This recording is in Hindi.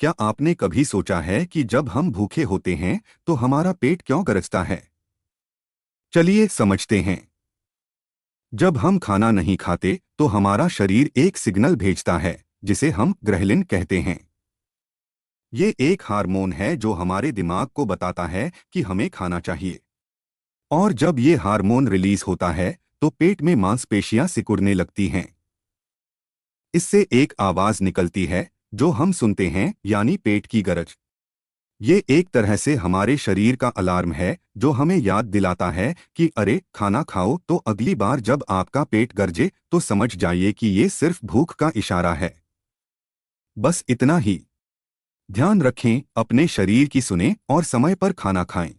क्या आपने कभी सोचा है कि जब हम भूखे होते हैं तो हमारा पेट क्यों गरजता है? चलिए समझते हैं। जब हम खाना नहीं खाते तो हमारा शरीर एक सिग्नल भेजता है जिसे हम ग्रेलिन कहते हैं। ये एक हार्मोन है जो हमारे दिमाग को बताता है कि हमें खाना चाहिए। और जब ये हार्मोन रिलीज होता है तो पेट में मांसपेशियां सिकुड़ने लगती हैं। इससे एक आवाज निकलती है जो हम सुनते हैं, यानी पेट की गरज। ये एक तरह से हमारे शरीर का अलार्म है जो हमें याद दिलाता है कि अरे खाना खाओ। तो अगली बार जब आपका पेट गरजे तो समझ जाइए कि ये सिर्फ भूख का इशारा है। बस इतना ही। ध्यान रखें, अपने शरीर की सुने और समय पर खाना खाएं।